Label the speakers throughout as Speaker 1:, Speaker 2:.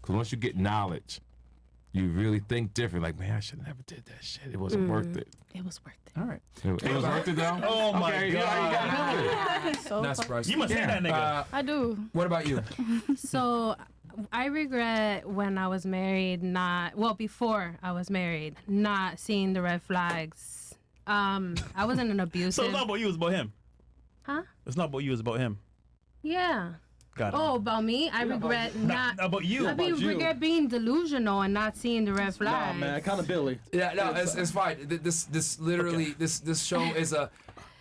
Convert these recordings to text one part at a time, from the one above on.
Speaker 1: Because once you get knowledge, you really think different. Like, man, I should have never did that shit. It wasn't worth it.
Speaker 2: It was worth it.
Speaker 3: All right.
Speaker 1: It was worth it, though?
Speaker 3: Oh, my
Speaker 1: okay,
Speaker 3: God.
Speaker 1: You got to do it.
Speaker 2: So
Speaker 3: Not surprised.
Speaker 4: You must say that nigga.
Speaker 2: I do.
Speaker 3: What about you?
Speaker 5: So I regret when I was married, before I was married, not seeing the red flags. I wasn't an abusive.
Speaker 4: So it's not about you, it's about him.
Speaker 5: Huh?
Speaker 4: It's not about you, it's about him.
Speaker 5: Yeah.
Speaker 4: Got it.
Speaker 5: Oh, about me? I regret not.
Speaker 4: About you.
Speaker 5: I regret being delusional and not seeing the red flags.
Speaker 6: Nah, man, accountability.
Speaker 3: Yeah, no, it's fine. This literally, this show is a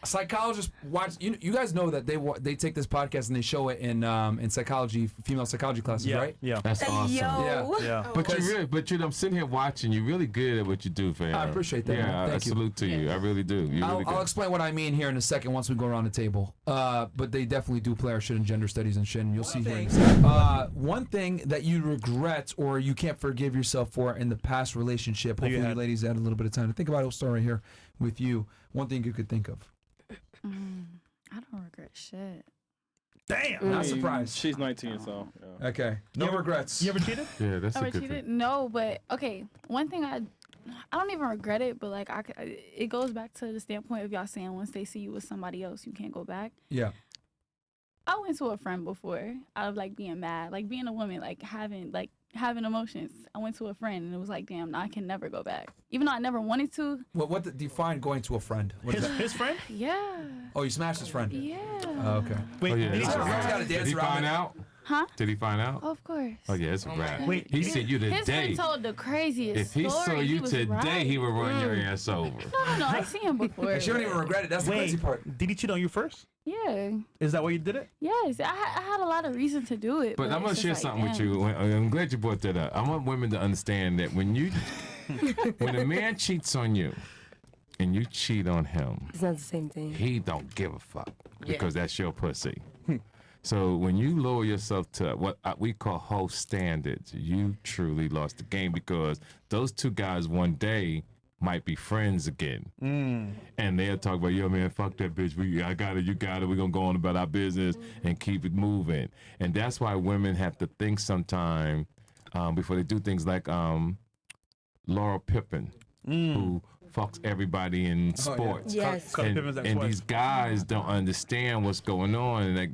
Speaker 3: psychologist watch. You guys know that they take this podcast and they show it in psychology, female psychology classes, right?
Speaker 4: Yeah.
Speaker 1: That's awesome.
Speaker 4: Yeah.
Speaker 1: But I'm sitting here watching. You're really good at what you do, fam.
Speaker 3: I appreciate that.
Speaker 1: Yeah,
Speaker 3: man.
Speaker 1: I
Speaker 3: Thank you.
Speaker 1: salute to you. I really do. You're really
Speaker 3: I'll
Speaker 1: good.
Speaker 3: explain what I mean here in a second once we go around the table. But they definitely do play our shit in gender studies and shit, and you'll see here. One thing that you regret or you can't forgive yourself for in the past relationship. Hopefully, you ladies had a little bit of time to think about it. We'll start right here with you. One thing you could think of.
Speaker 2: I don't regret shit.
Speaker 4: Damn.
Speaker 3: Not surprised.
Speaker 6: She's 19, so. Yeah.
Speaker 3: Okay. No regrets.
Speaker 4: You ever cheated?
Speaker 1: Yeah, that's a
Speaker 2: Ever
Speaker 1: good
Speaker 2: cheated?
Speaker 1: thing.
Speaker 2: No, but okay. One thing I don't even regret it, but like it goes back to the standpoint of y'all saying once they see you with somebody else, you can't go back.
Speaker 3: Yeah.
Speaker 2: I went to a friend before out of like being mad, like being a woman, like having emotions. I went to a friend and it was like, damn, I can never go back. Even though I never wanted to.
Speaker 3: What define going to a friend? What is that?
Speaker 4: His friend?
Speaker 2: Yeah.
Speaker 3: Oh, you smashed his friend.
Speaker 2: Yeah.
Speaker 3: Oh, okay.
Speaker 4: Wait,
Speaker 1: Oh, yeah.
Speaker 4: did he
Speaker 3: Everyone's
Speaker 4: cheat?
Speaker 3: got to
Speaker 1: Did
Speaker 3: dance
Speaker 1: he
Speaker 3: around
Speaker 1: find
Speaker 3: it.
Speaker 1: out?
Speaker 2: Huh?
Speaker 1: Did he find out?
Speaker 2: Of course.
Speaker 1: Oh yeah, it's a wrap.
Speaker 4: Wait,
Speaker 1: He said you
Speaker 2: His
Speaker 1: today.
Speaker 2: friend told the craziest
Speaker 1: If he
Speaker 2: story.
Speaker 1: saw you
Speaker 2: was
Speaker 1: today,
Speaker 2: right.
Speaker 1: he would run your ass over.
Speaker 2: No, I see him before.
Speaker 3: And she don't even regret it. That's the crazy part.
Speaker 4: Did he cheat on you first?
Speaker 2: Yeah.
Speaker 4: Is that why you did it?
Speaker 2: Yes. I had a lot of reason to do it.
Speaker 1: But I'm gonna
Speaker 2: it's
Speaker 1: share
Speaker 2: just like,
Speaker 1: something with
Speaker 2: damn.
Speaker 1: you. I'm glad you brought that up. I want women to understand that when a man cheats on you, and you cheat on him,
Speaker 7: It's not the same thing.
Speaker 1: he don't give a fuck because that's your pussy. So when you lower yourself to what we call hoe standards, you truly lost the game because those two guys one day might be friends again. And they'll talk about, yo, man, fuck that bitch. I got it, you got it. We're going to go on about our business and keep it moving. And that's why women have to think sometime before they do things like Laura Pippen, who fucks everybody in sports.
Speaker 7: Yes.
Speaker 1: And these guys don't understand what's going on. And like,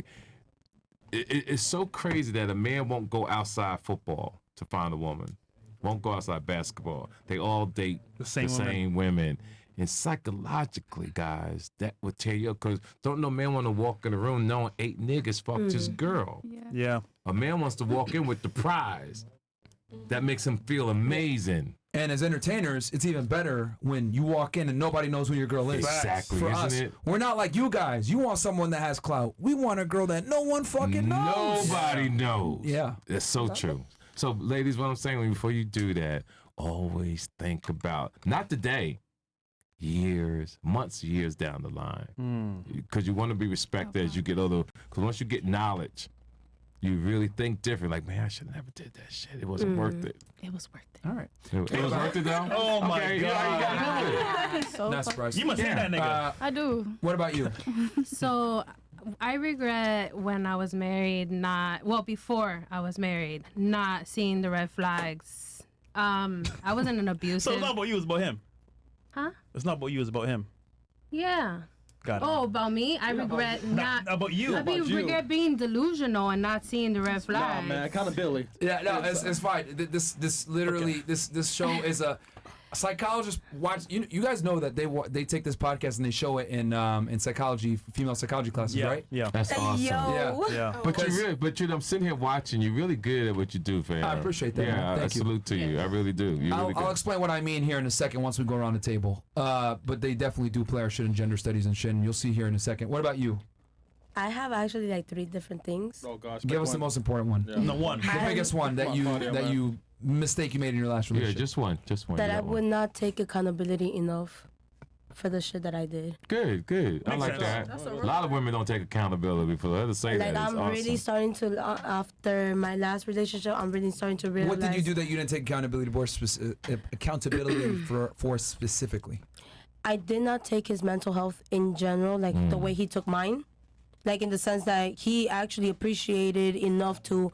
Speaker 1: it's so crazy that a man won't go outside football to find a woman, won't go outside basketball. They all date the same women. And psychologically, guys, that would tear you up because don't no man want to walk in the room knowing 8 niggas fucked his girl.
Speaker 4: Yeah.
Speaker 1: A man wants to walk in with the prize. That makes him feel amazing.
Speaker 3: And as entertainers, it's even better when you walk in and nobody knows who your girl is.
Speaker 1: Exactly,
Speaker 3: For
Speaker 1: isn't
Speaker 3: us,
Speaker 1: it?
Speaker 3: we're not like you guys. You want someone that has clout. We want a girl that no one fucking knows.
Speaker 1: Nobody knows.
Speaker 3: Yeah.
Speaker 1: That's so true. So, ladies, what I'm saying, before you do that, always think about, not today, years, months, years down the line. Because you want to be respected as you get older. Because once you get knowledge, you really think different. Like, man, I should have never did that shit. It wasn't worth it.
Speaker 2: It was worth it.
Speaker 3: All right.
Speaker 1: It was worth it, though?
Speaker 4: Oh, my
Speaker 1: okay,
Speaker 4: God.
Speaker 1: Yeah, you got to do it.
Speaker 2: So
Speaker 3: Not
Speaker 2: fun.
Speaker 3: surprised.
Speaker 4: You must say that nigga.
Speaker 2: I do.
Speaker 3: What about you?
Speaker 5: So I regret when I was married, before I was married, not seeing the red flags. I wasn't an abusive.
Speaker 4: So it's not about you, it's about him.
Speaker 5: Huh?
Speaker 4: It's not about you, it's about him.
Speaker 5: Yeah.
Speaker 4: Got it.
Speaker 5: Oh, about me? I regret not.
Speaker 4: About you.
Speaker 5: regret being delusional and not seeing the red
Speaker 6: Nah,
Speaker 5: flags.
Speaker 6: man, accountability.
Speaker 3: Yeah, no, it's fine. This literally, this show is a psychologist watch. You guys know that they take this podcast and they show it in psychology, female psychology classes, right?
Speaker 4: Yeah.
Speaker 1: That's awesome.
Speaker 4: Yeah.
Speaker 1: But I'm sitting here watching. You're really good at what you do, fam.
Speaker 3: I appreciate that,
Speaker 1: Yeah,
Speaker 3: man.
Speaker 1: I
Speaker 3: Thank you.
Speaker 1: salute to you. I really do. You're really
Speaker 3: I'll
Speaker 1: good.
Speaker 3: explain what I mean here in a second once we go around the table. But they definitely do play our shit in gender studies and shit, and you'll see here in a second. What about you?
Speaker 7: I have actually like 3 different things.
Speaker 6: Oh, gosh.
Speaker 3: Give us the most important one.
Speaker 6: Yeah.
Speaker 4: No, one.
Speaker 3: The biggest one that you mistake you made in your last
Speaker 1: Yeah,
Speaker 3: relationship.
Speaker 1: just one.
Speaker 7: That
Speaker 1: You
Speaker 7: I
Speaker 1: got
Speaker 7: would
Speaker 1: one.
Speaker 7: not take accountability enough for the shit that I did.
Speaker 1: Good. I
Speaker 4: Makes
Speaker 1: like
Speaker 4: sense.
Speaker 1: that. A lot of women don't take accountability for her to say
Speaker 7: Like
Speaker 1: that. It's
Speaker 7: I'm
Speaker 1: awesome.
Speaker 7: really starting to after my last relationship, I'm really starting to realize.
Speaker 3: What did you do that you didn't take accountability for specifically?
Speaker 7: I did not take his mental health in general, like the way he took mine. Like in the sense that he actually appreciated enough to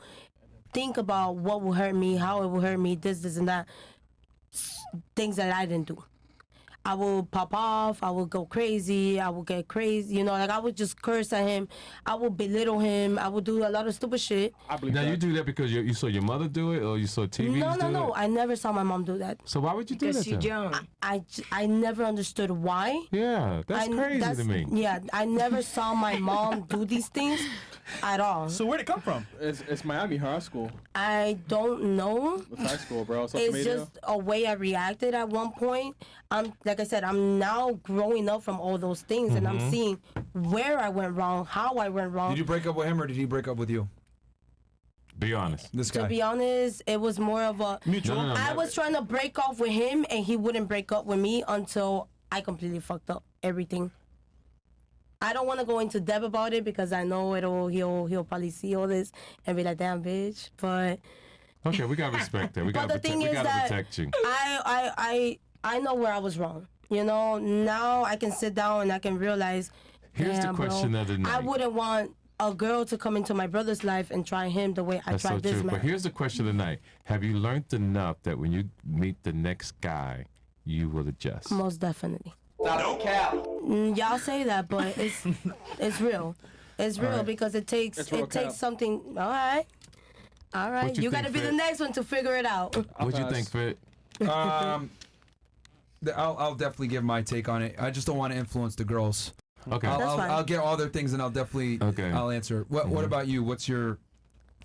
Speaker 7: think about what will hurt me, how it will hurt me, this, and that. Things that I didn't do. I will pop off. I will go crazy. I will get crazy. You know, like I would just curse at him. I will belittle him. I will do a lot of stupid shit.
Speaker 6: I believe
Speaker 1: Now
Speaker 6: that.
Speaker 1: you do that because you saw your mother do it, or you saw TV
Speaker 7: No.
Speaker 1: do it?
Speaker 7: I never saw my mom do that.
Speaker 1: So why would you do
Speaker 8: Because
Speaker 1: that
Speaker 8: she's
Speaker 1: then?
Speaker 8: young.
Speaker 7: I never understood why.
Speaker 1: Yeah, that's crazy to me.
Speaker 7: Yeah, I never saw my mom do these things at all.
Speaker 4: So where'd it come from?
Speaker 6: It's Miami High School.
Speaker 7: I don't know.
Speaker 6: It's high school, bro. Social
Speaker 7: It's
Speaker 6: media.
Speaker 7: just a way I reacted at one point. Like I said, I'm now growing up from all those things, and I'm seeing where I went wrong, how I went wrong.
Speaker 3: Did you break up with him or did he break up with you?
Speaker 1: Be honest.
Speaker 3: This
Speaker 7: To
Speaker 3: guy.
Speaker 7: be honest, it was more of a
Speaker 4: Mutual.
Speaker 1: No,
Speaker 7: I
Speaker 1: no.
Speaker 7: was trying to break off with him, and he wouldn't break up with me until I completely fucked up everything. I don't want to go into depth about it because I know he'll probably see all this and be like, damn bitch. But
Speaker 1: Okay, we gotta respect that. We
Speaker 7: But
Speaker 1: gotta
Speaker 7: the
Speaker 1: protect.
Speaker 7: thing
Speaker 1: We
Speaker 7: is
Speaker 1: gotta
Speaker 7: that
Speaker 1: protect you.
Speaker 7: I know where I was wrong. You know, now I can sit down and I can realize.
Speaker 1: Here's the
Speaker 7: damn,
Speaker 1: question
Speaker 7: bro,
Speaker 1: of the night.
Speaker 7: I wouldn't want a girl to come into my brother's life and try him the way I
Speaker 1: That's so
Speaker 7: tried this
Speaker 1: true.
Speaker 7: man.
Speaker 1: But here's the question of the night: have you learned enough that when you meet the next guy, you will adjust?
Speaker 7: Most definitely.
Speaker 9: Stop the cap.
Speaker 7: Y'all say that, but it's real. It's real
Speaker 3: right.
Speaker 7: because it takes
Speaker 6: It's real cap.
Speaker 7: something. All right.
Speaker 1: What you
Speaker 7: You got to
Speaker 1: think,
Speaker 7: be the
Speaker 1: Fred?
Speaker 7: next one to figure it out.
Speaker 1: What you
Speaker 6: pass.
Speaker 1: think, Fit?
Speaker 3: I'll definitely give my take on it. I just don't want to influence the girls.
Speaker 1: Okay.
Speaker 7: That's fine.
Speaker 3: I'll get all their things and I'll definitely
Speaker 1: Okay.
Speaker 3: I'll answer. What about you? What's your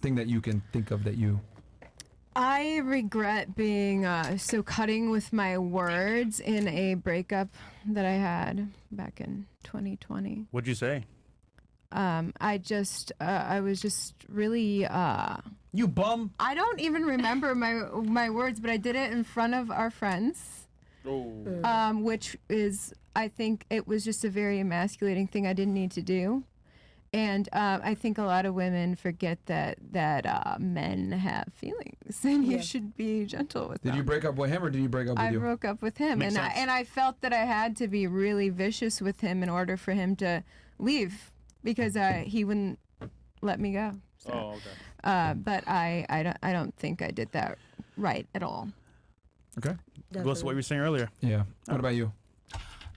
Speaker 3: thing that you can think of that you?
Speaker 10: I regret being so cutting with my words in a breakup that I had back in 2020.
Speaker 4: What'd you say?
Speaker 10: I was just really.
Speaker 4: You bum.
Speaker 10: I don't even remember my words, but I did it in front of our friends, which is, I think, it was just a very emasculating thing I didn't need to do. And I think a lot of women forget that men have feelings, and you should be gentle with them.
Speaker 3: Did you break up with him or did he break up with
Speaker 10: I
Speaker 3: you?
Speaker 10: broke up with him,
Speaker 4: Makes
Speaker 10: and
Speaker 4: sense.
Speaker 10: I felt that I had to be really vicious with him in order for him to leave, because he wouldn't let me go. So,
Speaker 6: Oh, okay.
Speaker 10: but I don't think I did that right at all.
Speaker 3: Okay.
Speaker 4: What's what you were saying earlier?
Speaker 3: Yeah. What about you?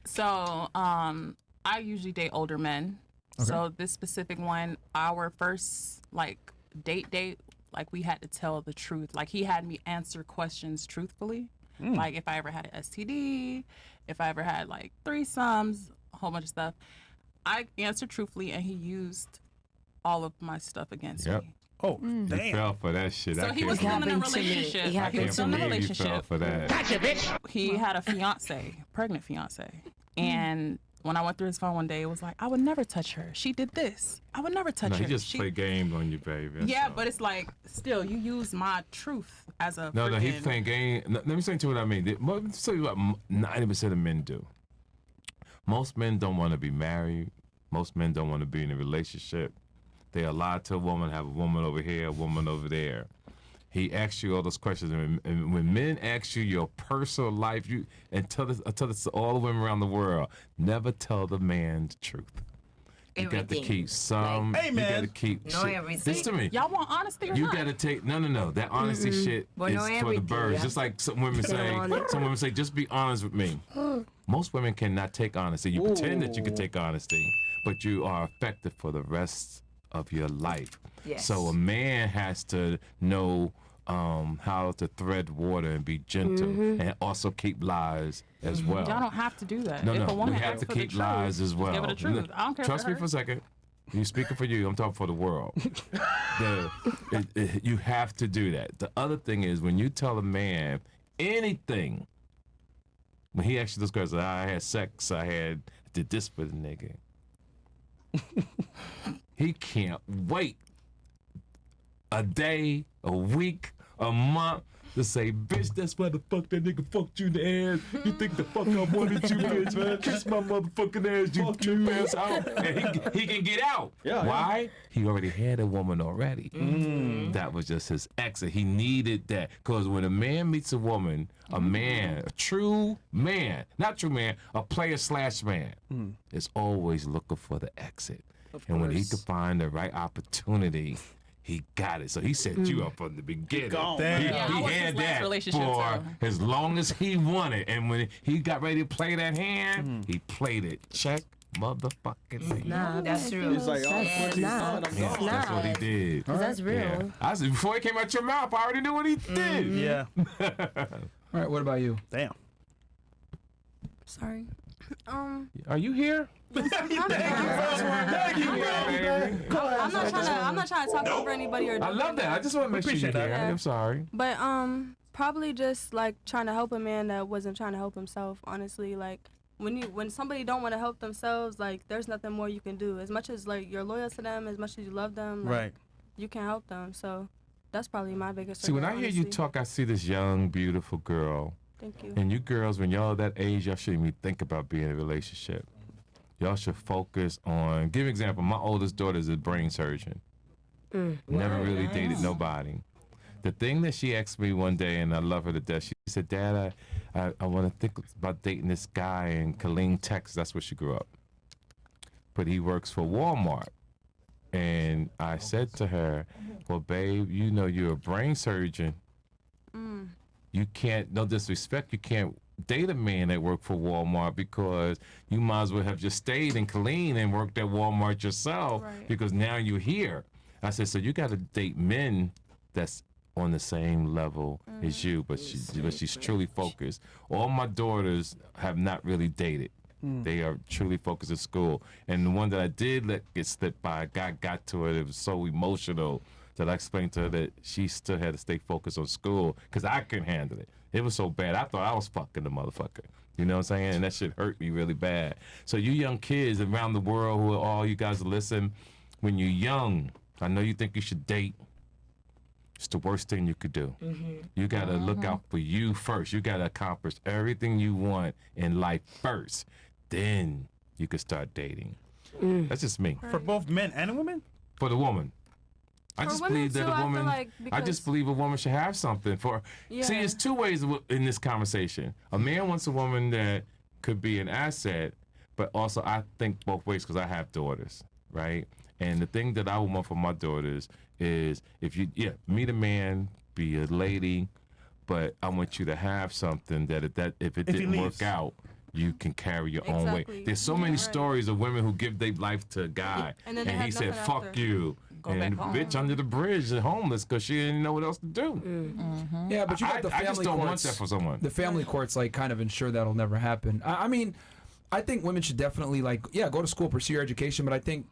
Speaker 11: So, I usually date older men.
Speaker 3: Okay.
Speaker 11: So this specific one, our first like date, like we had to tell the truth. Like he had me answer questions truthfully. Like if I ever had an STD, if I ever had like threesomes, a whole bunch of stuff. I answered truthfully, and he used all of my stuff against
Speaker 1: Yep.
Speaker 11: me.
Speaker 4: Oh,
Speaker 1: You
Speaker 4: damn.
Speaker 1: fell for that shit.
Speaker 11: So
Speaker 1: I
Speaker 11: he
Speaker 1: can't
Speaker 11: was still in a
Speaker 7: happened to me.
Speaker 11: relationship.
Speaker 7: It
Speaker 11: He
Speaker 7: happened
Speaker 11: was
Speaker 7: to
Speaker 11: still in a
Speaker 1: believe you fell
Speaker 11: relationship.
Speaker 1: for that.
Speaker 9: Gotcha, bitch.
Speaker 11: He had a fiance, pregnant fiance, and when I went through his phone one day, it was like, I would never touch her. She did this. I would never touch
Speaker 1: No,
Speaker 11: her.
Speaker 1: he just
Speaker 11: She-
Speaker 1: play games on you, baby. That's
Speaker 11: Yeah,
Speaker 1: all.
Speaker 11: but it's like, still, you use my truth as a
Speaker 1: No, he's
Speaker 11: freaking-
Speaker 1: playing game. Let me say to you what I mean. Let me tell you what 90% of men do. Most men don't want to be married. Most men don't want to be in a relationship. They lie to a woman, have a woman over here, a woman over there. He asks you all those questions, and when men ask you your personal life, you and tell this to all the women around the world, never tell the man the truth. You got to
Speaker 8: Everything.
Speaker 1: keep some.
Speaker 4: Hey,
Speaker 1: you
Speaker 4: man.
Speaker 1: got to keep.
Speaker 8: Know
Speaker 1: shit.
Speaker 8: everything.
Speaker 1: Listen to me.
Speaker 11: Y'all want honesty or
Speaker 1: You
Speaker 11: not?
Speaker 1: gotta take no. That honesty shit
Speaker 8: But
Speaker 1: is
Speaker 8: know
Speaker 1: for the
Speaker 8: everything,
Speaker 1: birds.
Speaker 8: yeah.
Speaker 1: Just like some women say, just be honest with me. Most women cannot take honesty. You pretend that you can take honesty, but you are affected for the rest of your life.
Speaker 8: Yes.
Speaker 1: So a man has to know how to thread water and be gentle, and also keep lies as well.
Speaker 11: Y'all don't have to do that.
Speaker 1: No,
Speaker 11: if a
Speaker 1: no,
Speaker 11: woman
Speaker 1: we have
Speaker 11: asks
Speaker 1: to
Speaker 11: for the
Speaker 1: keep
Speaker 11: truth,
Speaker 1: lies as well.
Speaker 11: Give her the truth. I don't care.
Speaker 1: Trust
Speaker 11: if it
Speaker 1: me for a
Speaker 11: hurts.
Speaker 1: second. You speaking for you. I'm talking for the world. You have to do that. The other thing is when you tell a man anything, when he asks you those questions, I had sex, did this with a nigga. He can't wait a day, a week, a month to say, bitch, that's why the fuck that nigga fucked you in the ass. You think the fuck I wanted you, bitch, man? Kiss my motherfucking ass, you trip ass out. And he can get out.
Speaker 6: Yeah,
Speaker 1: Why? He already had a woman already. That was just his exit. He needed that. Because when a man meets a woman, a man, a true man, not true man, a player / man, is always looking for the exit. And when he could find the right opportunity, he got it. So he set you up from the beginning.
Speaker 6: Gone.
Speaker 1: He,
Speaker 11: Yeah, I
Speaker 1: he
Speaker 11: was his
Speaker 1: had
Speaker 11: last
Speaker 1: that
Speaker 11: relationship,
Speaker 1: for
Speaker 11: too.
Speaker 1: as long as he wanted. And when he got ready to play that hand, he played it. Check motherfucking
Speaker 7: Nah,
Speaker 5: That's true.
Speaker 6: He's like, oh,
Speaker 7: That's
Speaker 6: once he's
Speaker 7: not-
Speaker 6: done, I'm
Speaker 1: Yeah,
Speaker 6: gone.
Speaker 1: that's what he did.
Speaker 7: that's real.
Speaker 1: Yeah. I said, before it came out your mouth, I already knew what he did.
Speaker 4: Yeah.
Speaker 3: All right, what about you?
Speaker 4: Damn.
Speaker 8: Sorry.
Speaker 1: Are you here?
Speaker 8: I'm not trying to talk over anybody or.
Speaker 1: I love that. I just want to make sure you're
Speaker 4: Appreciate
Speaker 1: here.
Speaker 4: that.
Speaker 1: I'm sorry.
Speaker 8: But probably just like trying to help a man that wasn't trying to help himself. Honestly, like when somebody don't want to help themselves, like there's nothing more you can do. As much as like you're loyal to them, as much as you love them, like,
Speaker 4: Right.
Speaker 8: you can help them. So that's probably my biggest.
Speaker 1: See, when I
Speaker 8: regret,
Speaker 1: hear you
Speaker 8: honestly.
Speaker 1: talk, I see this young, beautiful girl.
Speaker 8: Thank you.
Speaker 1: And you girls, when y'all that age, y'all shouldn't even think about being in a relationship. Y'all should focus on, give an example, my oldest daughter is a brain surgeon. Never really dated nobody. The thing that she asked me one day, and I love her to death, she said, Dad, I want to think about dating this guy in Killeen, Texas. That's where she grew up. But he works for Walmart. And I said to her, well, babe, you know you're a brain surgeon. You can't, no disrespect, you can't date a man that worked for Walmart because you might as well have just stayed in Killeen and worked at Walmart yourself because now you're here. I said, so you got to date men that's on the same level as you, but she's truly focused. All my daughters have not really dated. They are truly focused at school. And the one that I did let get slipped by, a guy got to it. It was so emotional that I explained to her that she still had to stay focused on school because I couldn't handle it. It was so bad. I thought I was fucking the motherfucker. You know what I'm saying? And that shit hurt me really bad. So you young kids around the world who are all you guys listen, when you're young, I know you think you should date. It's the worst thing you could do. You got to look out for you first. You got to accomplish everything you want in life first. Then you can start dating. That's just me.
Speaker 4: For both men and women?
Speaker 1: For the woman. I
Speaker 8: For
Speaker 1: just
Speaker 8: women
Speaker 1: believe that
Speaker 8: too, I
Speaker 1: a
Speaker 8: feel
Speaker 1: woman.
Speaker 8: like
Speaker 1: I just
Speaker 8: because-
Speaker 1: believe a woman should have something for. See,
Speaker 8: Yeah.
Speaker 1: it's two ways in this conversation. A man wants a woman that could be an asset, but also I think both ways because I have daughters, right? And the thing that I would want for my daughters is if you meet a man, be a lady, but I want you to have something that if it
Speaker 4: he
Speaker 1: didn't
Speaker 4: leaves.
Speaker 1: work out, you can carry your own weight.
Speaker 8: Exactly.
Speaker 1: There's so
Speaker 8: Yeah,
Speaker 1: many
Speaker 8: right.
Speaker 1: stories of women who give their life to a guy,
Speaker 8: And then they
Speaker 1: he
Speaker 8: have
Speaker 1: said,
Speaker 8: nothing
Speaker 1: "Fuck
Speaker 8: after.
Speaker 1: you."
Speaker 11: Go
Speaker 1: And
Speaker 11: back
Speaker 1: the
Speaker 11: home.
Speaker 1: bitch under the bridge is homeless because she didn't know what else to do.
Speaker 3: Yeah, but you got the
Speaker 1: I
Speaker 3: family
Speaker 1: just don't want
Speaker 3: courts.
Speaker 1: that for someone.
Speaker 3: The family courts like kind of ensure that'll never happen. I mean, I think women should definitely go to school, pursue your education. But I think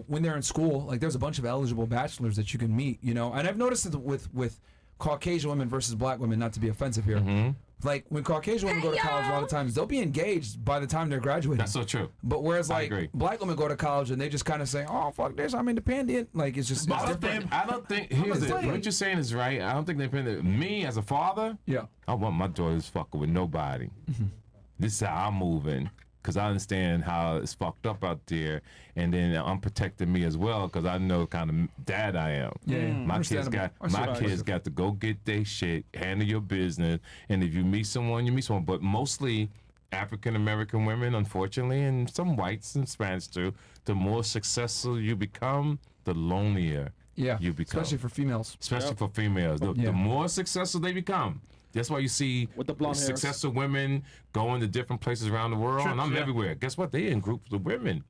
Speaker 3: when they're in school, like there's a bunch of eligible bachelors that you can meet. And I've noticed it with Caucasian women versus black women. Not to be offensive here. Like when Caucasian women go to college, a lot of times they'll be engaged by the time they're graduating.
Speaker 1: That's so true.
Speaker 3: But whereas
Speaker 1: I agree.
Speaker 3: black women go to college and they just kind of say, "Oh fuck this, I'm independent." Like it's just
Speaker 1: I
Speaker 3: it's different.
Speaker 1: don't think here's it. What you're saying is right. I don't think me as a father,
Speaker 3: Yeah.
Speaker 1: I want my daughters fucking with nobody. This is how I'm moving. Because I understand how it's fucked up out there, and then I'm protecting me as well because I know kind of dad I am.
Speaker 3: Yeah,
Speaker 1: My kids got to go get their shit, handle your business, and if you meet someone, you meet someone. But mostly African American women, unfortunately, and some whites and Spanish too. The more successful you become, the lonelier you become.
Speaker 3: Especially for females.
Speaker 1: Especially for females. The more successful they become. That's why you see
Speaker 6: With the blonde hairs.
Speaker 1: successful women going to different places around the world, and I'm
Speaker 4: Trips, yeah.
Speaker 1: everywhere. Guess what? They in groups of women.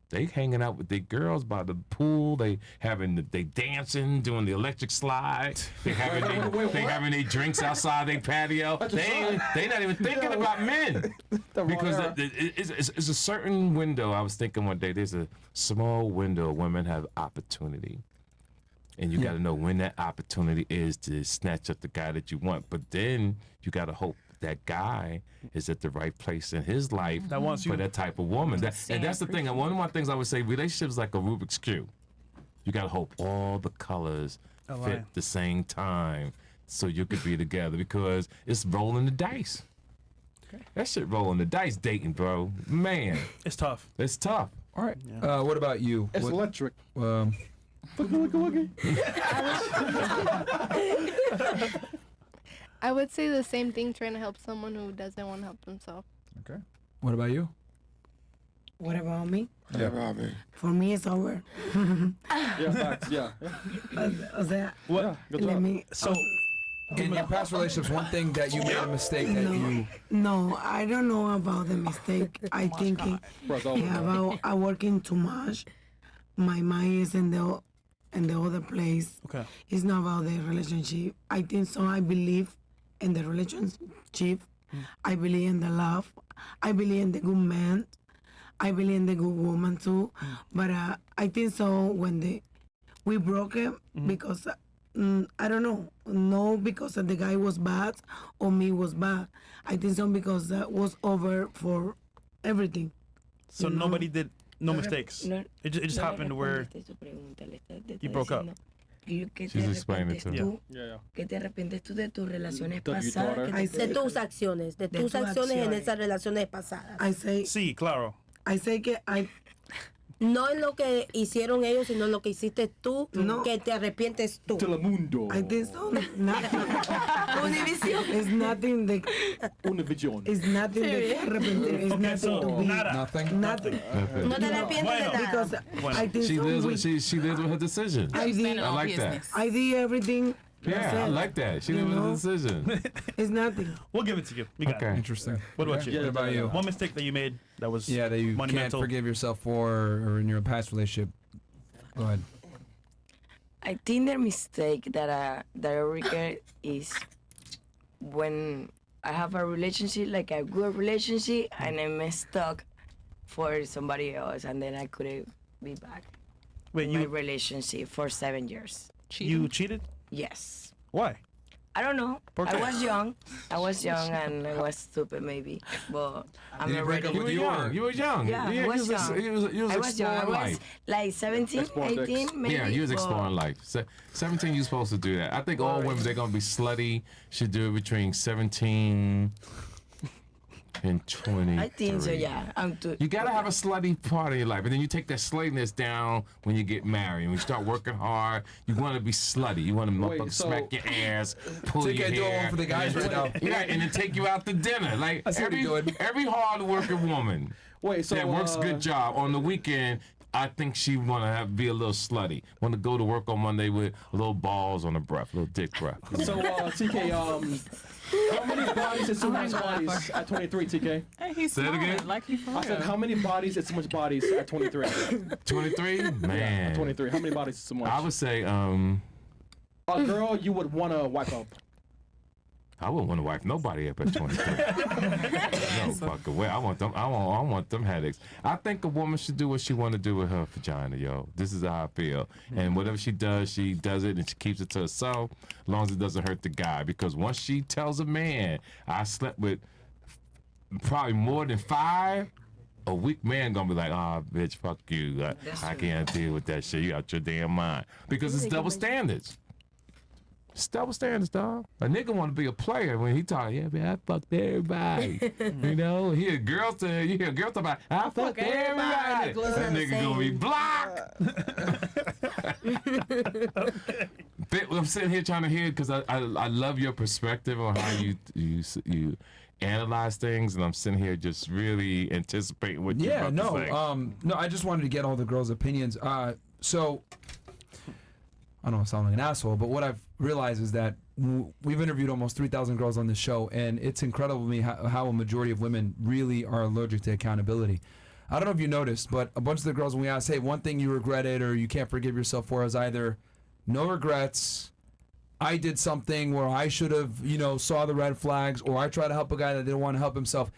Speaker 1: They hanging out with their girls by the pool. They dancing, doing the electric slide. They having their drinks outside their patio. They not even thinking about men because it's a certain window. I was thinking one day there's a small window women have opportunity. And you got to know when that opportunity is to snatch up the guy that you want. But then you got to hope that guy is at the right place in his life
Speaker 4: That wants you.
Speaker 1: for that type of woman. And that's the thing. And one of my things I would say, relationships like a Rubik's Cube. You got to hope all the colors fit
Speaker 4: Align.
Speaker 1: the same time so you could be together because it's rolling the dice. That shit rolling the dice dating, bro. Man,
Speaker 4: It's tough.
Speaker 1: it's tough.
Speaker 3: All right. What about you?
Speaker 6: It's
Speaker 3: What-
Speaker 6: electric.
Speaker 9: I would say the same thing, trying to help someone who doesn't want to help themselves.
Speaker 3: Okay. What about you?
Speaker 9: What about me?
Speaker 3: Yeah.
Speaker 9: For me, it's over.
Speaker 6: Yeah, facts. Yeah.
Speaker 9: O sea,
Speaker 6: What? Yeah, good
Speaker 9: let
Speaker 6: job.
Speaker 9: me.
Speaker 4: So,
Speaker 3: In your past relationships, one thing that you made a mistake that you.
Speaker 9: No, I don't know about the mistake. I think
Speaker 6: Bro, it's over.
Speaker 9: yeah, about I working too much. My mind is in the other place.
Speaker 4: okay.
Speaker 9: It's not about the relationship. I think so. I believe in the relationship. I believe in the love. I believe in the good man. I believe in the good woman too. But I think so when we broke it because I don't know. No, because the guy was bad or me was bad. I think so because that was over for everything.
Speaker 4: So
Speaker 9: You know?
Speaker 4: nobody did no mistakes.
Speaker 9: no-
Speaker 4: It just happened where you broke up.
Speaker 1: She's explaining it to me.
Speaker 6: Yeah.
Speaker 9: ¿Qué te arrepientes tú de tus relaciones
Speaker 6: That you taught her?
Speaker 7: De tus acciones, de tus acciones en esas relaciones pasadas.
Speaker 9: I say,
Speaker 4: Sí, claro.
Speaker 9: I say que
Speaker 7: No en lo que hicieron ellos, sino en lo que hiciste tú,
Speaker 9: No.
Speaker 7: que te arrepientes tú.
Speaker 6: Telemundo.
Speaker 9: I think so. Nothing. It's nothing that
Speaker 6: Univision.
Speaker 9: it's nothing that arrepentir. It's
Speaker 4: Okay,
Speaker 9: nothing
Speaker 4: so
Speaker 9: to be.
Speaker 4: nada.
Speaker 3: Nothing.
Speaker 9: Nothing.
Speaker 7: No te arrepientes de nada.
Speaker 9: Because
Speaker 4: Bueno.
Speaker 9: I think
Speaker 1: She
Speaker 9: so.
Speaker 1: lives with she lives with her decision.
Speaker 9: I did.
Speaker 1: I like that.
Speaker 9: I did everything.
Speaker 1: Yeah, I
Speaker 9: myself.
Speaker 1: like that. She
Speaker 9: You
Speaker 1: lives with
Speaker 9: know?
Speaker 1: her decision.
Speaker 9: It's nothing.
Speaker 4: We'll give it to you. We got
Speaker 1: Okay.
Speaker 4: it.
Speaker 3: Interesting.
Speaker 4: What about you?
Speaker 3: What about you?
Speaker 4: One mistake that you made that was
Speaker 3: Yeah, that you can't
Speaker 4: monumental.
Speaker 3: forgive yourself for, or in your past relationship. Go ahead.
Speaker 12: I think the mistake that I regret is when I have a relationship, like a good relationship, and I'm stuck for somebody else, and then I couldn't be back
Speaker 4: Wait,
Speaker 12: in my
Speaker 4: you
Speaker 12: relationship for 7 years.
Speaker 4: you cheated?
Speaker 12: Yes.
Speaker 4: Why?
Speaker 12: I don't know.
Speaker 4: ¿Por
Speaker 12: I
Speaker 4: qué?
Speaker 12: was young. I was young and I was stupid maybe, but I'm
Speaker 3: Did he
Speaker 12: not
Speaker 3: break
Speaker 12: ready.
Speaker 3: up
Speaker 1: You were
Speaker 3: with you,
Speaker 1: young.
Speaker 3: or-
Speaker 1: You were young.
Speaker 12: Yeah, I
Speaker 1: you
Speaker 12: was
Speaker 1: was
Speaker 12: young.
Speaker 1: you was
Speaker 12: I was young. I
Speaker 1: exploring
Speaker 12: was
Speaker 1: life.
Speaker 12: like 17,
Speaker 6: Exploring dicks.
Speaker 12: 18 maybe.
Speaker 1: Yeah, you was
Speaker 12: but
Speaker 1: exploring life. 17, you're supposed to do that. I think all women, they're going to be slutty, should do it between 17 and 20.
Speaker 12: I think so, yeah. I'm too.
Speaker 1: You got to have a slutty part of your life. And then you take that sluttiness down when you get married. When you start working hard, you want to be slutty. You want to
Speaker 6: Wait, so-
Speaker 1: smack your ass, pull
Speaker 3: Take
Speaker 1: your
Speaker 3: it, do
Speaker 1: hair.
Speaker 3: one for the guys right now.
Speaker 1: Yeah, and then take you out to dinner. Like
Speaker 3: I see what you're doing.
Speaker 1: every hard-working woman
Speaker 6: Wait, so
Speaker 1: that works a good job on the weekend, I think she want to be a little slutty. Want to go to work on Monday with little balls on her breath, little dick breath.
Speaker 6: So TK, how many bodies is too much bodies at 23, TK?
Speaker 11: Hey, he's
Speaker 1: Say it
Speaker 11: smiling
Speaker 1: again?
Speaker 11: like he for
Speaker 6: I said,
Speaker 11: real.
Speaker 6: how many bodies is too much bodies at 23?
Speaker 1: 23? Man.
Speaker 6: 23. How many bodies is too much?
Speaker 1: I would say,
Speaker 6: A girl you would want to wipe up.
Speaker 1: I wouldn't want to wife nobody up at 23. No fucking way. I want them headaches. I think a woman should do what she want to do with her vagina, yo. This is how I feel. And whatever she does it and she keeps it to herself, as long as it doesn't hurt the guy. Because once she tells a man, I slept with probably more than 5, a weak man gonna be like, oh, bitch, fuck you. I can't deal with that shit. You out your damn mind. Because it's double standards. It's double standards, dog. A nigga want to be a player when he talk. Yeah, man, I fucked everybody. You know, you hear a girl talk about, I fucked everybody. That nigga gonna be blocked. I'm sitting here trying to hear because I love your perspective on how you analyze things, and I'm sitting here just really anticipating what you're about to say.
Speaker 3: No, I just wanted to get all the girls' opinions. So I don't sound like an asshole, but what I've realized is that we've interviewed almost 3,000 girls on this show, and it's incredible to me how a majority of women really are allergic to accountability. I don't know if you noticed, but a bunch of the girls, when we ask, hey, one thing you regretted or you can't forgive yourself for, is either no regrets, I did something where I should have, saw the red flags, or I tried to help a guy that didn't want to help himself.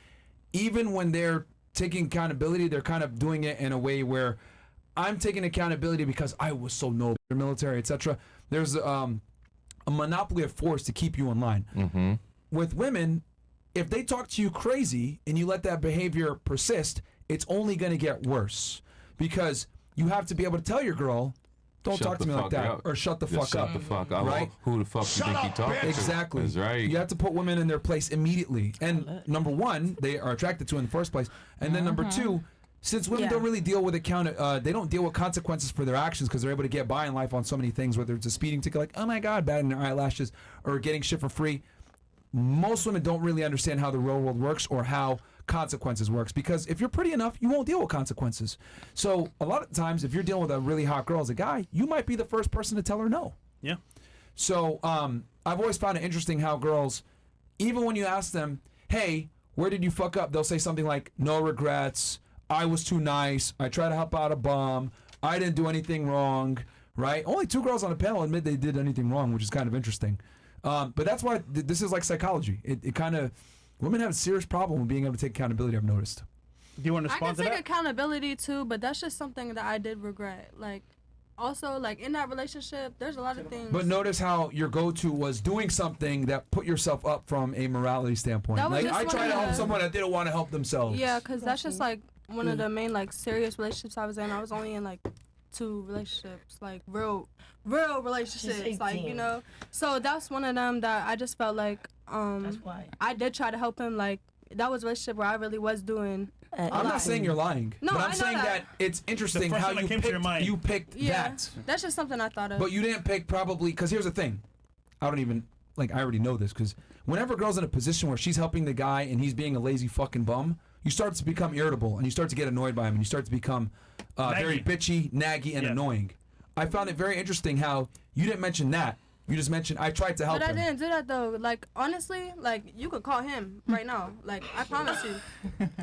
Speaker 3: Even when they're taking accountability, they're kind of doing it in a way where I'm taking accountability because I was so noble, military, etc. There's a monopoly of force to keep you in line.
Speaker 1: Mm-hmm.
Speaker 3: With women, if they talk to you crazy and you let that behavior persist, it's only going to get worse, because you have to be able to tell your girl, don't
Speaker 1: Shut
Speaker 3: talk to
Speaker 1: the
Speaker 3: me like
Speaker 1: fuck
Speaker 3: that,
Speaker 1: up.
Speaker 3: or shut the
Speaker 1: Just
Speaker 3: fuck up.
Speaker 1: Shut the fuck up.
Speaker 3: Right?
Speaker 1: Who the fuck you think you talking to?
Speaker 3: Exactly.
Speaker 1: That's right.
Speaker 3: You have to put women in their place immediately. And number one, they are attracted to in the first place. And then number two, since women don't really deal with they don't deal with consequences for their actions because they're able to get by in life on so many things, whether it's a speeding ticket, like, oh my God, batting their eyelashes, or getting shit for free. most women don't really understand how the real world works or how consequences works, because if you're pretty enough, you won't deal with consequences. So a lot of times, if you're dealing with a really hot girl as a guy, you might be the first person to tell her no.
Speaker 4: Yeah.
Speaker 3: So I've always found it interesting how girls, even when you ask them, hey, where did you fuck up? They'll say something like, no regrets, I was too nice, I tried to help out a bum, I didn't do anything wrong, right? Only 2 girls on the panel admit they did anything wrong, which is kind of interesting. But that's why this is like psychology. It kind of, women have a serious problem with being able to take accountability, I've noticed.
Speaker 4: Do you want to
Speaker 8: I
Speaker 4: respond
Speaker 8: can
Speaker 4: to
Speaker 8: take
Speaker 4: that?
Speaker 8: accountability too, but that's just something that I did regret. Like, also, like in that relationship, there's a lot of things.
Speaker 3: But notice how your go-to was doing something that put yourself up from a morality standpoint.
Speaker 8: That was
Speaker 3: Like,
Speaker 8: just
Speaker 3: I
Speaker 8: one
Speaker 3: try
Speaker 8: of
Speaker 3: to help
Speaker 8: the-
Speaker 3: someone that didn't want to help themselves.
Speaker 8: Yeah, because that's just like one of the main like serious relationships I was in. I was only in like 2 relationships, like real relationships, like, you
Speaker 12: 18.
Speaker 8: know. So that's one of them that I just felt like
Speaker 12: That's why.
Speaker 8: I did try to help him. Like, that was a relationship where I really was doing.
Speaker 3: I'm not saying you're lying,
Speaker 8: No,
Speaker 3: but
Speaker 8: I
Speaker 3: I'm
Speaker 8: know
Speaker 3: saying
Speaker 8: that.
Speaker 3: that it's interesting
Speaker 4: first
Speaker 3: how
Speaker 4: thing that
Speaker 3: you
Speaker 4: came to your mind.
Speaker 3: picked
Speaker 8: Yeah,
Speaker 3: that.
Speaker 8: that's just something I thought of.
Speaker 3: But you didn't pick probably, because here's the thing. I don't even, like, I already know this, because whenever a girl's in a position where she's helping the guy and he's being a lazy fucking bum, you start to become irritable and you start to get annoyed by him and you start to become very bitchy, naggy, and annoying. I found it very interesting how you didn't mention that. You just mentioned, I tried to help
Speaker 8: But I
Speaker 3: him.
Speaker 8: didn't do that though. Like, honestly, like, you could call him right now. Like, I promise you.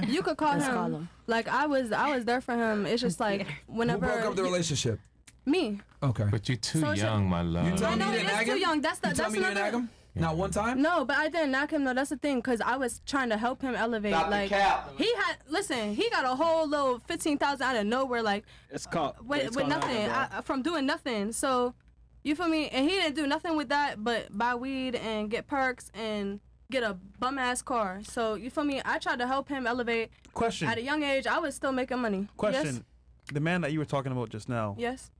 Speaker 8: You could call
Speaker 7: Let's
Speaker 8: him.
Speaker 7: call him.
Speaker 8: Like, I was there for him. It's just like
Speaker 3: Who
Speaker 8: whenever
Speaker 3: broke up the relationship?
Speaker 8: me.
Speaker 3: Okay.
Speaker 1: But you're too
Speaker 8: So it's
Speaker 1: young, my love.
Speaker 3: You tell
Speaker 8: I
Speaker 3: me
Speaker 8: know
Speaker 3: you
Speaker 8: it
Speaker 3: didn't
Speaker 8: is
Speaker 3: nag
Speaker 8: too
Speaker 3: him?
Speaker 8: young. That's
Speaker 3: You tell me you didn't nag him? Not one time?
Speaker 8: No, but I didn't knock him. No, that's the thing. Cause I was trying to help him elevate.
Speaker 6: Stop the
Speaker 8: like
Speaker 6: cap.
Speaker 8: he got a whole little 15,000 out of nowhere. Like
Speaker 6: It's called.
Speaker 8: with nothing from doing nothing. So you feel me? And he didn't do nothing with that but buy weed and get perks and get a bum ass car. So you feel me? I tried to help him elevate.
Speaker 4: Question.
Speaker 8: At a young age, I was still making money.
Speaker 4: Question. The man that you were talking about just now.
Speaker 8: Yes.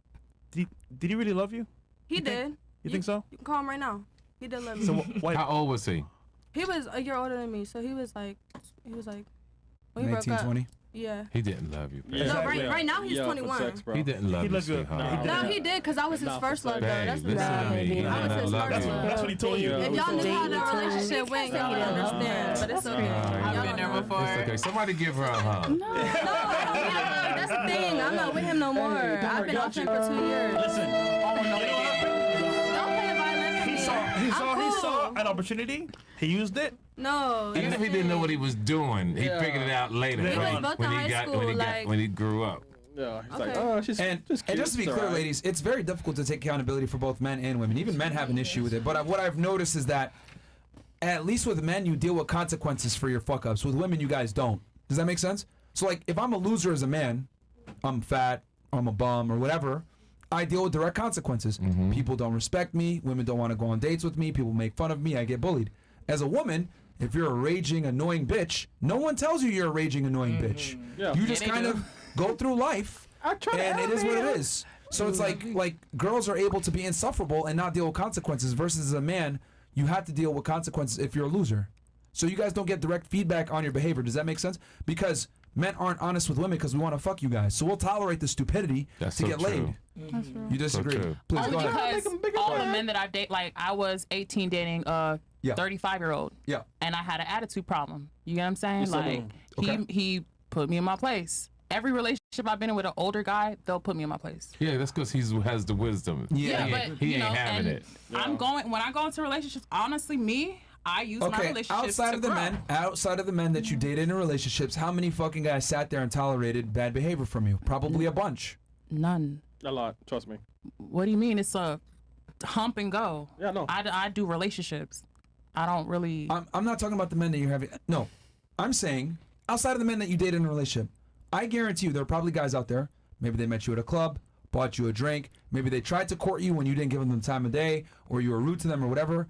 Speaker 4: Did he really love you?
Speaker 8: He did.
Speaker 4: You think so?
Speaker 8: You can call him right now. He did love me.
Speaker 4: So why?
Speaker 1: How old was he?
Speaker 8: He was a year older than me, so he was like when we broke
Speaker 3: 19,
Speaker 8: up.
Speaker 3: 20?
Speaker 8: Yeah.
Speaker 1: He didn't love you.
Speaker 8: No, right now he's 21.
Speaker 1: He didn't love you, sweetheart.
Speaker 8: No, he did, because I was his first love, though. That's the
Speaker 1: Babe, listen to me. He did
Speaker 8: I was
Speaker 1: not
Speaker 8: his
Speaker 1: love
Speaker 8: first
Speaker 1: you.
Speaker 8: one.
Speaker 4: That's what he told you.
Speaker 8: If y'all knew how the relationship went, y'all would understand. But it's okay.
Speaker 11: I've been there before.
Speaker 1: It's okay. Somebody give her a hug.
Speaker 8: No, I don't need a hug. That's the thing. I'm not with him no more. I've been off him for 2 years.
Speaker 4: Listen.
Speaker 8: Don't play violin for me.
Speaker 4: He
Speaker 8: I'm
Speaker 4: saw
Speaker 8: cool.
Speaker 4: an opportunity. He used it.
Speaker 8: No.
Speaker 1: Even if he didn't know what he was doing, he figured it out later.
Speaker 8: We was both in high school,
Speaker 1: when he grew up.
Speaker 6: Yeah, he's
Speaker 8: Okay.
Speaker 6: like, oh, she's
Speaker 3: And
Speaker 6: just cute.
Speaker 3: just to be
Speaker 6: It's
Speaker 3: clear,
Speaker 6: alright.
Speaker 3: ladies, it's very difficult to take accountability for both men and women. Even men have an issue with it. But what I've noticed is that at least with men, you deal with consequences for your fuck ups. With women, you guys don't. Does that make sense? So, like, if I'm a loser as a man, I'm fat, I'm a bum, or whatever, I deal with direct consequences. People don't respect me. Women don't want to go on dates with me. People make fun of me. I get bullied. As a woman, if you're a raging, annoying bitch, no one tells you you're a raging, annoying bitch.
Speaker 6: Yeah.
Speaker 3: You just
Speaker 11: they
Speaker 3: kind
Speaker 11: do.
Speaker 3: of go through life, and it is what it is. So it's like girls are able to be insufferable and not deal with consequences, versus as a man, you have to deal with consequences if you're a loser. So you guys don't get direct feedback on your behavior. Does that make sense? Because men aren't honest with women because we want to fuck you guys. So we'll tolerate the stupidity
Speaker 1: That's
Speaker 3: to
Speaker 1: so
Speaker 3: get
Speaker 1: true.
Speaker 3: laid. You disagree?
Speaker 1: true.
Speaker 3: Please
Speaker 11: Only
Speaker 3: go ahead.
Speaker 11: because all the men that I've dated, like I was 18 dating a 35-year-old.
Speaker 3: Yeah.
Speaker 11: And I had an attitude problem. You get what I'm saying?
Speaker 6: said
Speaker 11: Like
Speaker 3: Okay.
Speaker 11: he put me in my place. Every relationship I've been in with an older guy, they'll put me in my place.
Speaker 1: Yeah, that's because he has the wisdom.
Speaker 3: Yeah.
Speaker 1: he
Speaker 11: but
Speaker 1: ain't, he
Speaker 11: you
Speaker 1: ain't
Speaker 11: know,
Speaker 1: having
Speaker 11: and
Speaker 1: it.
Speaker 11: when I go into relationships, honestly, I use my
Speaker 3: Okay,
Speaker 11: relationships
Speaker 3: outside
Speaker 11: to
Speaker 3: of the
Speaker 11: grow.
Speaker 3: outside of the men that you dated in relationships, how many fucking guys sat there and tolerated bad behavior from you? Probably a bunch.
Speaker 11: None.
Speaker 6: A lot, trust me.
Speaker 11: What do you mean? It's a hump and go.
Speaker 6: Yeah, no.
Speaker 11: I do relationships. I don't really.
Speaker 3: I'm not talking about the men that you're having. No, I'm saying outside of the men that you dated in a relationship, I guarantee you there are probably guys out there. Maybe they met you at a club, bought you a drink. Maybe they tried to court you when you didn't give them the time of day, or you were rude to them, or whatever.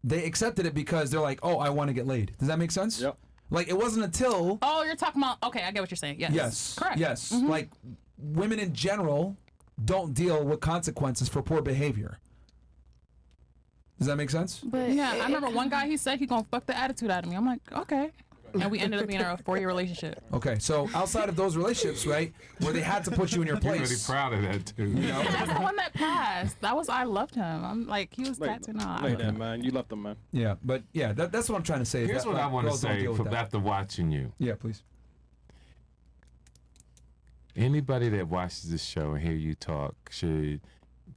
Speaker 3: They accepted it because they're like, oh, I want to get laid. Does that make sense?
Speaker 6: Yep.
Speaker 3: Like, it wasn't until.
Speaker 11: Oh, you're talking about. Okay, I get what you're saying. Yes.
Speaker 3: Yes.
Speaker 11: Correct.
Speaker 3: Yes.
Speaker 11: Mhm.
Speaker 3: Like, women in general don't deal with consequences for poor behavior. Does that make sense?
Speaker 2: But
Speaker 11: Yeah, I remember one guy. He said he gonna fuck the attitude out of me. I'm like, okay. And we ended up being in a 4-year relationship.
Speaker 3: Okay, so outside of those relationships, right, where they had to put you in your
Speaker 1: You're really
Speaker 3: place.
Speaker 1: proud of that too.
Speaker 3: You know?
Speaker 11: That's the one that passed. I loved him. I'm like, he was tattooing on.
Speaker 6: Like that, man. You left them, man.
Speaker 3: Yeah, but yeah, that's what I'm trying to say. is
Speaker 1: Here's
Speaker 3: that,
Speaker 1: what
Speaker 3: like,
Speaker 1: I want to
Speaker 3: girls don't
Speaker 1: say
Speaker 3: deal with that.
Speaker 1: after watching you.
Speaker 3: Yeah, please.
Speaker 1: Anybody that watches this show and hear you talk should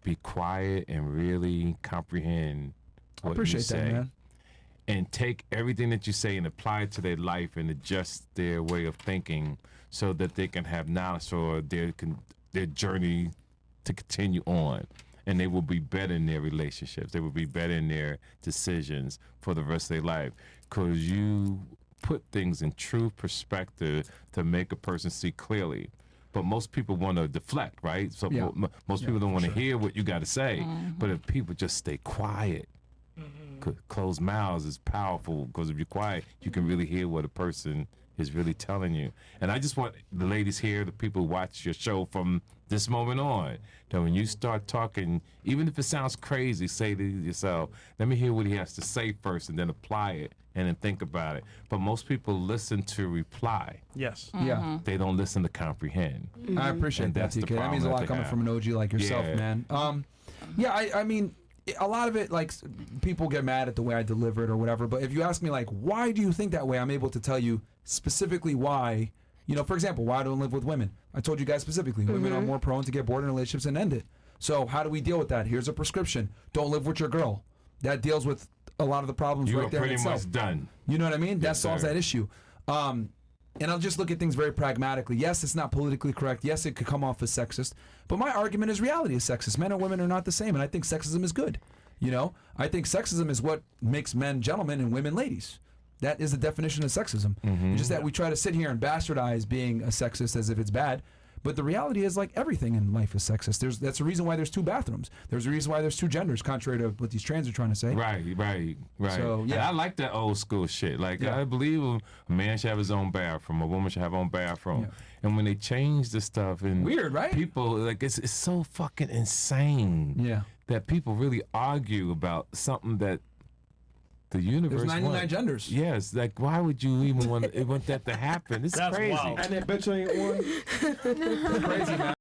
Speaker 1: be quiet and really comprehend what you
Speaker 3: Appreciate
Speaker 1: say.
Speaker 3: that, man.
Speaker 1: And take everything that you say and apply it to their life and adjust their way of thinking so that they can have knowledge for their journey to continue on. And they will be better in their relationships. They will be better in their decisions for the rest of their life. Because you put things in true perspective to make a person see clearly. But most people want to deflect, right? So most people don't want to hear what you got to say. But if people just stay quiet, closed mouths is powerful, because if you're quiet, you can really hear what a person is really telling you. And I just want the ladies here, the people who watch your show from this moment on, that when you start talking, even if it sounds crazy, say to yourself, let me hear what he has to say first and then apply it and then think about it. But most people listen to reply.
Speaker 6: Yes.
Speaker 3: Yeah.
Speaker 1: They don't listen to comprehend.
Speaker 3: I appreciate
Speaker 1: And
Speaker 3: that,
Speaker 1: that's the
Speaker 3: TK. That means a
Speaker 1: problem
Speaker 3: lot
Speaker 1: that they
Speaker 3: coming
Speaker 1: have.
Speaker 3: from an OG like yourself,
Speaker 1: Yeah.
Speaker 3: man. Yeah, I mean, a lot of it, like, people get mad at the way I deliver it or whatever, but if you ask me, like, why do you think that way, I'm able to tell you specifically why. You know, for example, why I don't live with women. I told you guys specifically, women are more prone to get bored in relationships and end it. So how do we deal with that? Here's a prescription. Don't live with your girl. That deals with a lot of the problems
Speaker 1: You
Speaker 3: right
Speaker 1: are
Speaker 3: there in
Speaker 1: pretty
Speaker 3: itself.
Speaker 1: much done.
Speaker 3: You know what I mean? That
Speaker 1: Yes,
Speaker 3: solves
Speaker 1: sir.
Speaker 3: that issue. And I'll just look at things very pragmatically. Yes, it's not politically correct. Yes, it could come off as sexist. But my argument is reality is sexist. Men and women are not the same, and I think sexism is good. You know? I think sexism is what makes men gentlemen and women ladies. That is the definition of sexism. It's just that we try to sit here and bastardize being a sexist as if it's bad. But the reality is, like, everything in life is sexist. That's the reason why there's 2 bathrooms. There's a reason why there's 2 genders, contrary to what these trans are trying to say.
Speaker 1: Right.
Speaker 3: So, yeah.
Speaker 1: And I like that old school shit. Like, I believe a man should have his own bathroom, a woman should have her own bathroom.
Speaker 3: Yeah.
Speaker 1: And when they change the stuff and
Speaker 3: Weird, right?
Speaker 1: people, like, it's so fucking insane.
Speaker 3: Yeah.
Speaker 1: That people really argue about something that the universe
Speaker 3: There's 99
Speaker 1: wants.
Speaker 3: genders.
Speaker 1: Yes, like, why would you even want that to happen? It's
Speaker 6: That's
Speaker 1: crazy.
Speaker 6: wild. And that bitch ain't one.
Speaker 3: Crazy, man.